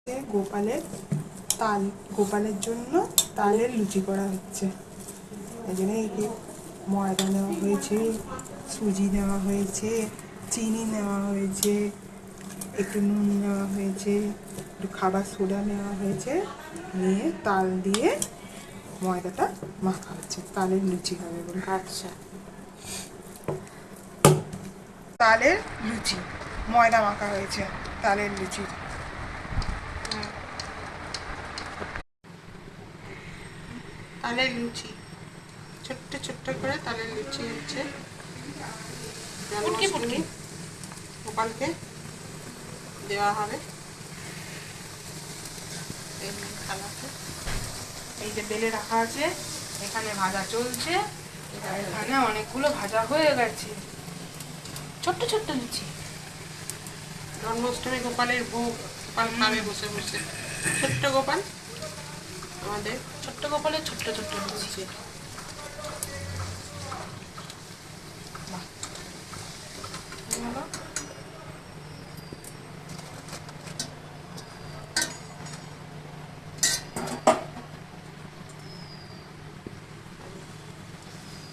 গোপালের তাল, গোপালের জন্য তালের লুচি করা হচ্ছে। এই জন্য ময়দা নেওয়া হয়েছে, সুজি নেওয়া হয়েছে, চিনি নেওয়া হয়েছে, একটু নুন নেওয়া হয়েছে, একটু খাবার সোডা নেওয়া হয়েছে, নিয়ে তাল দিয়ে ময়দাটা মাখা হচ্ছে, তালের লুচি হবে বলে। আচ্ছা, তালের লুচি, ময়দা মাখা হয়েছে তালের লুচি। তালের লুচি, ছোট্ট ছোট্ট করে তালের লুচি হচ্ছে। জন্মাষ্টমী গোপালকে দেওয়া হবে এই থালাতে। এই যে বেলে রাখা আছে, এখানে ভাজা চলছে, এখানে অনেকগুলো ভাজা হয়ে গেছে। ছোট্ট ছোট্ট লুচি, জন্মাষ্টমী গোপালের ভোগ, গোপাল খাবে বসে বসে। ছোট্ট গোপাল, আমাদের ছোট্ট গোপালের ছোট্ট ছোট্ট লুচি।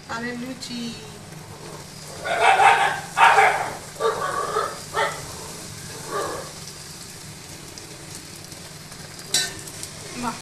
তালের লুচি।